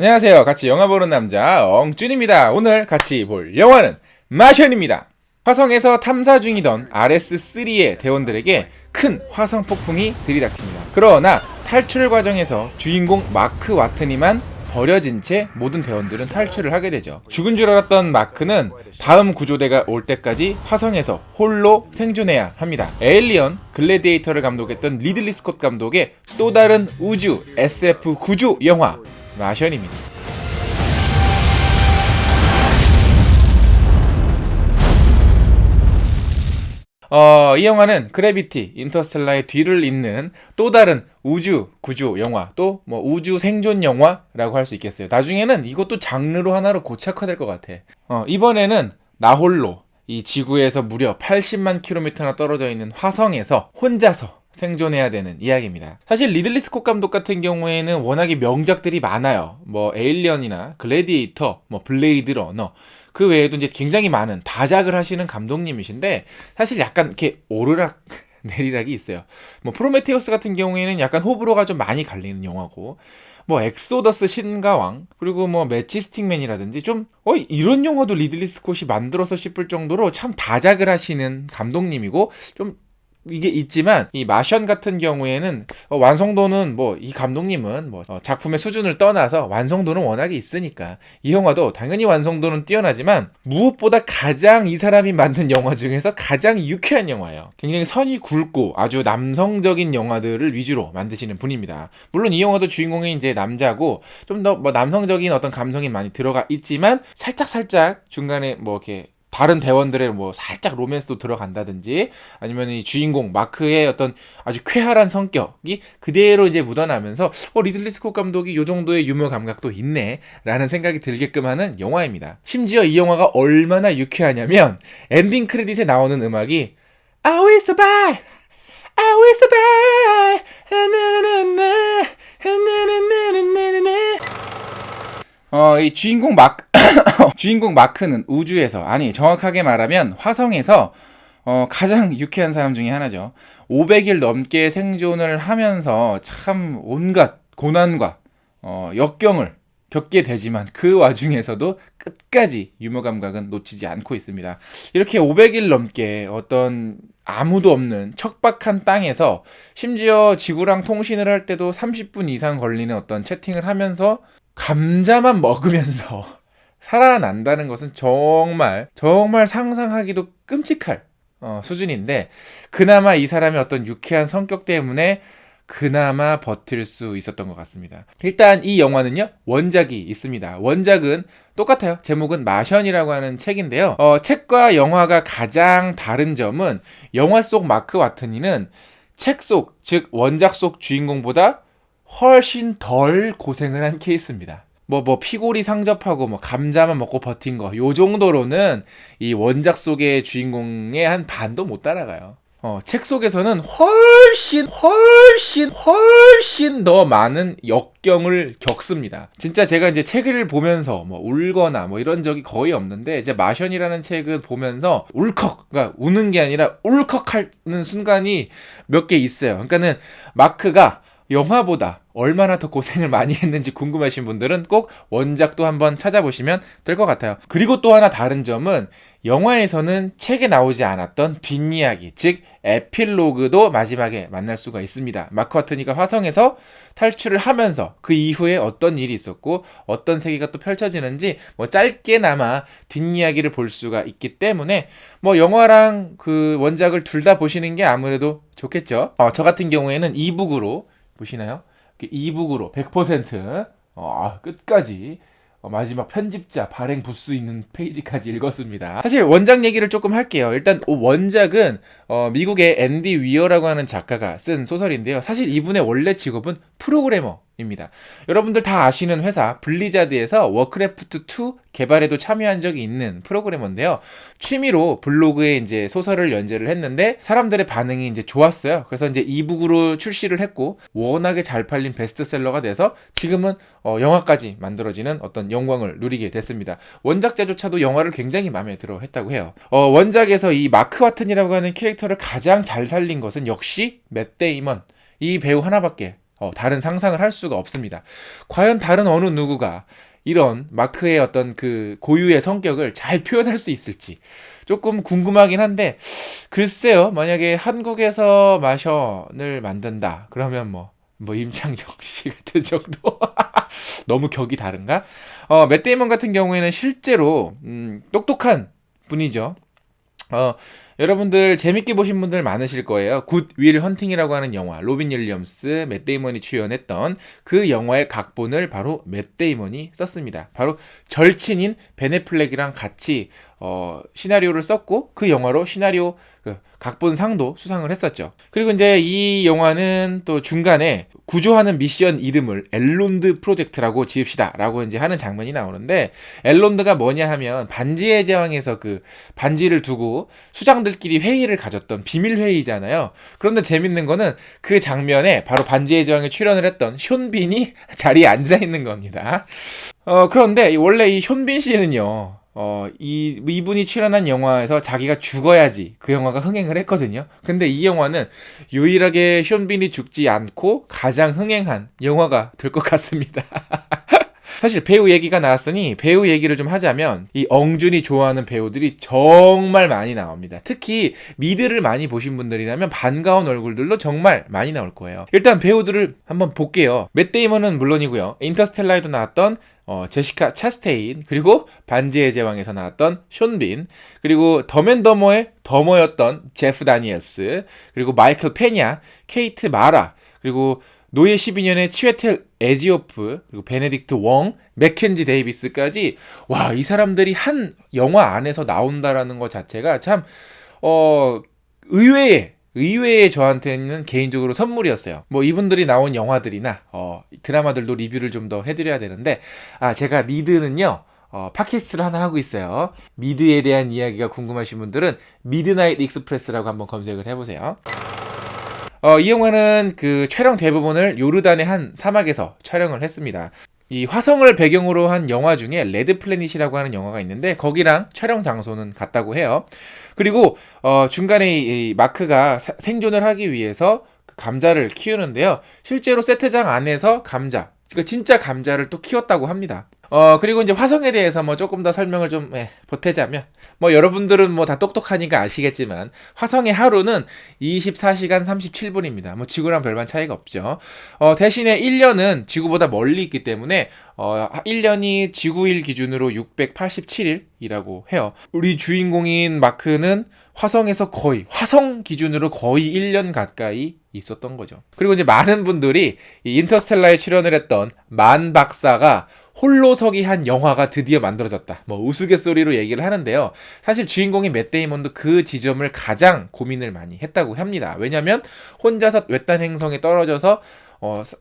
안녕하세요. 같이 영화 보는 남자 엉준입니다. 오늘 같이 볼 영화는 마션입니다. 화성에서 탐사 중이던 RS-3의 대원들에게 큰 화성 폭풍이 들이닥칩니다. 그러나 탈출 과정에서 주인공 마크 와트니만 버려진 채 모든 대원들은 탈출을 하게 되죠. 죽은 줄 알았던 마크는 다음 구조대가 올 때까지 화성에서 홀로 생존해야 합니다. 에일리언, 글래디에이터를 감독했던 리들리 스콧 감독의 또 다른 우주 SF 구조 영화 마션입니다. 이 영화는 그래비티, 인터스텔라의 뒤를 잇는 또 다른 우주 구조 영화, 또 뭐 우주 생존 영화라고 할 수 있겠어요. 나중에는 이것도 장르로 하나로 고착화될 것 같아. 이번에는 나 홀로 이 지구에서 무려 80만 킬로미터나 떨어져 있는 화성에서 혼자서 생존해야 되는 이야기입니다. 사실 리들리 스콧 감독 같은 경우에는 워낙에 명작들이 많아요. 뭐 에일리언이나 글래디에이터, 뭐 블레이드 러너, 그 외에도 이제 굉장히 많은 다작을 하시는 감독님이신데 사실 약간 이렇게 오르락 내리락이 있어요. 뭐 프로메테우스 같은 경우에는 약간 호불호가 좀 많이 갈리는 영화고, 뭐 엑소더스 신가왕, 그리고 뭐 매치 스틱맨이라든지 좀 이런 영화도 리들리 스콧이 만들어서 싶을 정도로 참 다작을 하시는 감독님이고, 좀 이게 있지만 이 마션 같은 경우에는 완성도는 뭐 이 감독님은 뭐 작품의 수준을 떠나서 완성도는 워낙에 있으니까 이 영화도 당연히 완성도는 뛰어나지만 무엇보다 가장 이 사람이 만든 영화 중에서 가장 유쾌한 영화예요. 굉장히 선이 굵고 아주 남성적인 영화들을 위주로 만드시는 분입니다. 물론 이 영화도 주인공이 이제 남자고 좀 더 뭐 남성적인 어떤 감성이 많이 들어가 있지만 살짝 중간에 뭐 이렇게 다른 대원들의 뭐 살짝 로맨스도 들어간다든지 아니면 이 주인공 마크의 어떤 아주 쾌활한 성격이 그대로 이제 묻어나면서 리들리 스콧 감독이 요 정도의 유머 감각도 있네 라는 생각이 들게끔 하는 영화입니다. 심지어 이 영화가 얼마나 유쾌하냐면 엔딩 크레딧에 나오는 음악이 I will survive, I will survive, 이 주인공 마크는 우주에서, 아니 정확하게 말하면 화성에서 가장 유쾌한 사람 중에 하나죠. 500일 넘게 생존을 하면서 참 온갖 고난과 역경을 겪게 되지만 그 와중에서도 끝까지 유머 감각은 놓치지 않고 있습니다. 이렇게 500일 넘게 어떤 아무도 없는 척박한 땅에서 심지어 지구랑 통신을 할 때도 30분 이상 걸리는 어떤 채팅을 하면서 감자만 먹으면서 살아난다는 것은 정말 상상하기도 끔찍할 수준인데, 그나마 이 사람의 어떤 유쾌한 성격 때문에 그나마 버틸 수 있었던 것 같습니다. 일단 이 영화는요, 원작이 있습니다. 원작은 똑같아요. 제목은 마션이라고 하는 책인데요. 책과 영화가 가장 다른 점은 영화 속 마크 와트니는 책 속, 즉 원작 속 주인공보다 훨씬 덜 고생을 한 케이스입니다. 뭐 피골이 상접하고 뭐 감자만 먹고 버틴 거, 요 정도로는 이 원작 속의 주인공의 한 반도 못 따라가요. 책 속에서는 훨씬 더 많은 역경을 겪습니다. 진짜 제가 이제 책을 보면서 뭐 울거나 뭐 이런 적이 거의 없는데, 이제 마션이라는 책을 보면서 그러니까 우는 게 아니라 울컥하는 순간이 몇 개 있어요. 그러니까는 마크가 영화보다 얼마나 더 고생을 많이 했는지 궁금하신 분들은 꼭 원작도 한번 찾아보시면 될 것 같아요. 그리고 또 하나 다른 점은 영화에서는 책에 나오지 않았던 뒷이야기, 즉 에필로그도 마지막에 만날 수가 있습니다. 마크 와트니가 화성에서 탈출을 하면서 그 이후에 어떤 일이 있었고 어떤 세계가 또 펼쳐지는지 뭐 짧게나마 뒷이야기를 볼 수가 있기 때문에 뭐 영화랑 그 원작을 둘 다 보시는 게 아무래도 좋겠죠. 저 같은 경우에는 이북으로 보시나요? 이북으로 100% 끝까지 마지막 편집자 발행 부수 있는 페이지까지 읽었습니다. 사실 원작 얘기를 조금 할게요. 일단 원작은 미국의 앤디 위어라고 하는 작가가 쓴 소설인데요. 사실 이분의 원래 직업은 프로그래머입니다. 여러분들 다 아시는 회사 블리자드에서 워크래프트 2 개발에도 참여한 적이 있는 프로그래머인데요. 취미로 블로그에 이제 소설을 연재를 했는데 사람들의 반응이 이제 좋았어요. 그래서 이제 이북으로 출시를 했고 워낙에 잘 팔린 베스트셀러가 돼서 지금은 영화까지 만들어지는 어떤 영광을 누리게 됐습니다. 원작자조차도 영화를 굉장히 마음에 들어 했다고 해요. 원작에서 이 마크 와튼이라고 하는 캐릭터를 가장 잘 살린 것은 역시 맷 데이먼, 이 배우 하나밖에 다른 상상을 할 수가 없습니다. 과연 다른 어느 누구가 이런 마크의 어떤 그 고유의 성격을 잘 표현할 수 있을지 조금 궁금하긴 한데, 글쎄요, 만약에 한국에서 마션을 만든다 그러면 뭐 임창정 씨 같은 정도 너무 격이 다른가? 맷 데이먼 같은 경우에는 실제로 똑똑한 분이죠. 여러분들 재밌게 보신 분들 많으실 거예요. 굿 윌 헌팅이라고 하는 영화, 로빈 윌리엄스, 맷 데이먼이 출연했던 그 영화의 각본을 바로 맷 데이먼이 썼습니다. 바로 절친인 벤 애플렉이랑 같이 시나리오를 썼고, 그 영화로 시나리오 각본상도 수상을 했었죠. 그리고 이제 이 영화는 또 중간에 구조하는 미션 이름을 엘론드 프로젝트라고 지읍시다 라고 이제 하는 장면이 나오는데, 엘론드가 뭐냐 하면 반지의 제왕에서 그 반지를 두고 수장들끼리 회의를 가졌던 비밀 회의잖아요. 그런데 재밌는 거는 그 장면에 바로 반지의 제왕에 출연을 했던 숀빈이 자리에 앉아 있는 겁니다. 그런데 원래 이 숀빈 씨는요, 이분이 출연한 영화에서 자기가 죽어야지 그 영화가 흥행을 했거든요. 근데 이 영화는 유일하게 숀빈이 죽지 않고 가장 흥행한 영화가 될 것 같습니다. 사실 배우 얘기가 나왔으니 배우 얘기를 좀 하자면, 이 엉준이 좋아하는 배우들이 정말 많이 나옵니다. 특히 미드를 많이 보신 분들이라면 반가운 얼굴들로 정말 많이 나올 거예요. 일단 배우들을 한번 볼게요. 맷 데이먼은 물론이고요, 인터스텔라에도 나왔던 제시카 차스테인, 그리고 반지의 제왕에서 나왔던 숀빈, 그리고 덤앤더머의 더머였던 제프 다니엘스, 그리고 마이클 페냐, 케이트 마라, 그리고 노예 12년의 치웨텔 에지오프, 그리고 베네딕트 웡, 맥켄지 데이비스까지, 와, 이 사람들이 한 영화 안에서 나온다라는 것 자체가 참 의외의 저한테는 개인적으로 선물이었어요. 뭐 이분들이 나온 영화들이나 드라마들도 리뷰를 좀 더 해드려야 되는데, 제가 미드는요, 팟캐스트를 하나 하고 있어요. 미드에 대한 이야기가 궁금하신 분들은 미드나잇 익스프레스라고 한번 검색을 해보세요. 이 영화는 그 촬영 대부분을 요르단의 한 사막에서 촬영을 했습니다. 이 화성을 배경으로 한 영화 중에 레드 플래닛이라고 하는 영화가 있는데, 거기랑 촬영 장소는 같다고 해요. 그리고 중간에 이 마크가 생존을 하기 위해서 그 감자를 키우는데요, 실제로 세트장 안에서 그러니까 진짜 감자를 또 키웠다고 합니다. 그리고 이제 화성에 대해서 조금 더 설명을 좀 보태자면, 여러분들은 다 똑똑하니까 아시겠지만, 화성의 하루는 24시간 37분입니다. 지구랑 별반 차이가 없죠. 대신에 1년은 지구보다 멀리 있기 때문에 1년이 지구일 기준으로 687일이라고 해요. 우리 주인공인 마크는 화성에서 화성 기준으로 거의 1년 가까이 있었던 거죠. 그리고 이제 많은 분들이 이 인터스텔라에 출연을 했던 만 박사가 홀로서기 한 영화가 드디어 만들어졌다, 우스갯소리로 얘기를 하는데요. 사실 주인공인 맷 데이먼도 그 지점을 가장 고민을 많이 했다고 합니다. 왜냐면 혼자서 외딴 행성에 떨어져서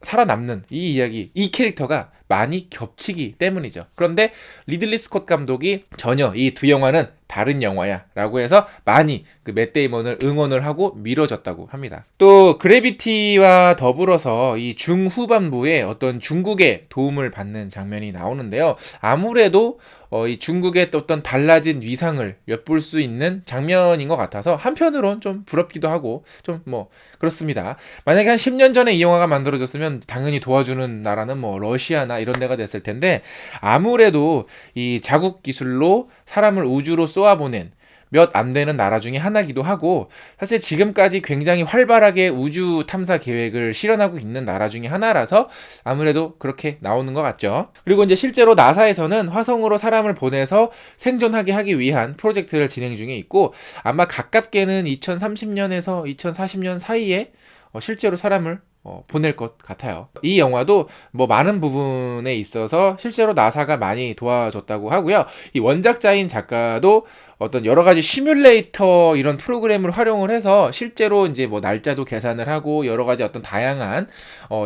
살아남는 이 이야기, 이 캐릭터가 많이 겹치기 때문이죠. 그런데 리들리 스콧 감독이 전혀 이 두 영화는 다른 영화야 라고 해서 많이 그 맷 데이먼을 응원을 하고 밀어줬다고 합니다. 또 그래비티와 더불어서 이 중후반부에 어떤 중국의 도움을 받는 장면이 나오는데요, 아무래도 이 중국의 어떤 달라진 위상을 엿볼 수 있는 장면인 것 같아서 한편으론 좀 부럽기도 하고 좀 그렇습니다. 만약에 한 10년 전에 이 영화가 만들어졌으면 당연히 도와주는 나라는 러시아나 이런 데가 됐을 텐데, 아무래도 이 자국 기술로 사람을 우주로 쏘아보낸 몇 안 되는 나라 중에 하나이기도 하고, 사실 지금까지 굉장히 활발하게 우주 탐사 계획을 실현하고 있는 나라 중에 하나라서 아무래도 그렇게 나오는 것 같죠. 그리고 이제 실제로 나사에서는 화성으로 사람을 보내서 생존하게 하기 위한 프로젝트를 진행 중에 있고, 아마 가깝게는 2030년에서 2040년 사이에 실제로 사람을 보낼 것 같아요. 이 영화도 많은 부분에 있어서 실제로 나사가 많이 도와줬다고 하고요. 이 원작자인 작가도 어떤 여러 가지 시뮬레이터 이런 프로그램을 활용을 해서 실제로 이제 날짜도 계산을 하고 여러 가지 어떤 다양한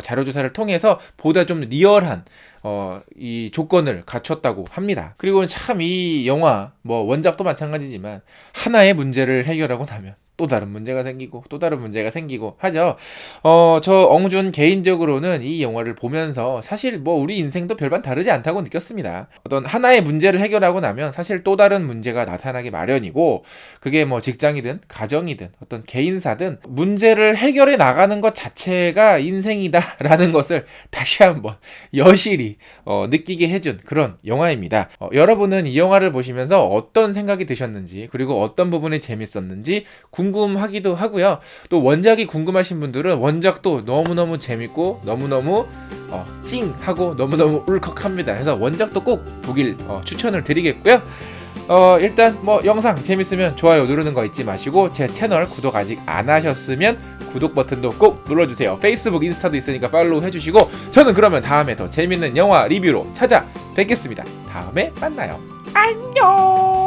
자료조사를 통해서 보다 좀 리얼한 이 조건을 갖췄다고 합니다. 그리고 참 이 영화 원작도 마찬가지지만 하나의 문제를 해결하고 나면 또 다른 문제가 생기고 또 다른 문제가 생기고 하죠. 저 엉준 개인적으로는 이 영화를 보면서 사실 뭐 우리 인생도 별반 다르지 않다고 느꼈습니다. 어떤 하나의 문제를 해결하고 나면 사실 또 다른 문제가 나타나기 마련이고, 그게 뭐 직장이든 가정이든 어떤 개인사든 문제를 해결해 나가는 것 자체가 인생이다라는 것을 다시 한번 여실히 느끼게 해준 그런 영화입니다. 여러분은 이 영화를 보시면서 어떤 생각이 드셨는지, 그리고 어떤 부분이 재밌었는지 궁금하기도 하고요. 또 원작이 궁금하신 분들은 원작도 너무너무 재밌고 너무너무 찡하고 너무너무 울컥합니다. 그래서 원작도 꼭 보길 추천을 드리겠고요. 일단 뭐 영상 재밌으면 좋아요 누르는 거 잊지 마시고, 제 채널 구독 아직 안 하셨으면 구독 버튼도 꼭 눌러주세요. 페이스북, 인스타도 있으니까 팔로우 해주시고, 저는 그러면 다음에 더 재밌는 영화 리뷰로 찾아뵙겠습니다. 다음에 만나요. 안녕.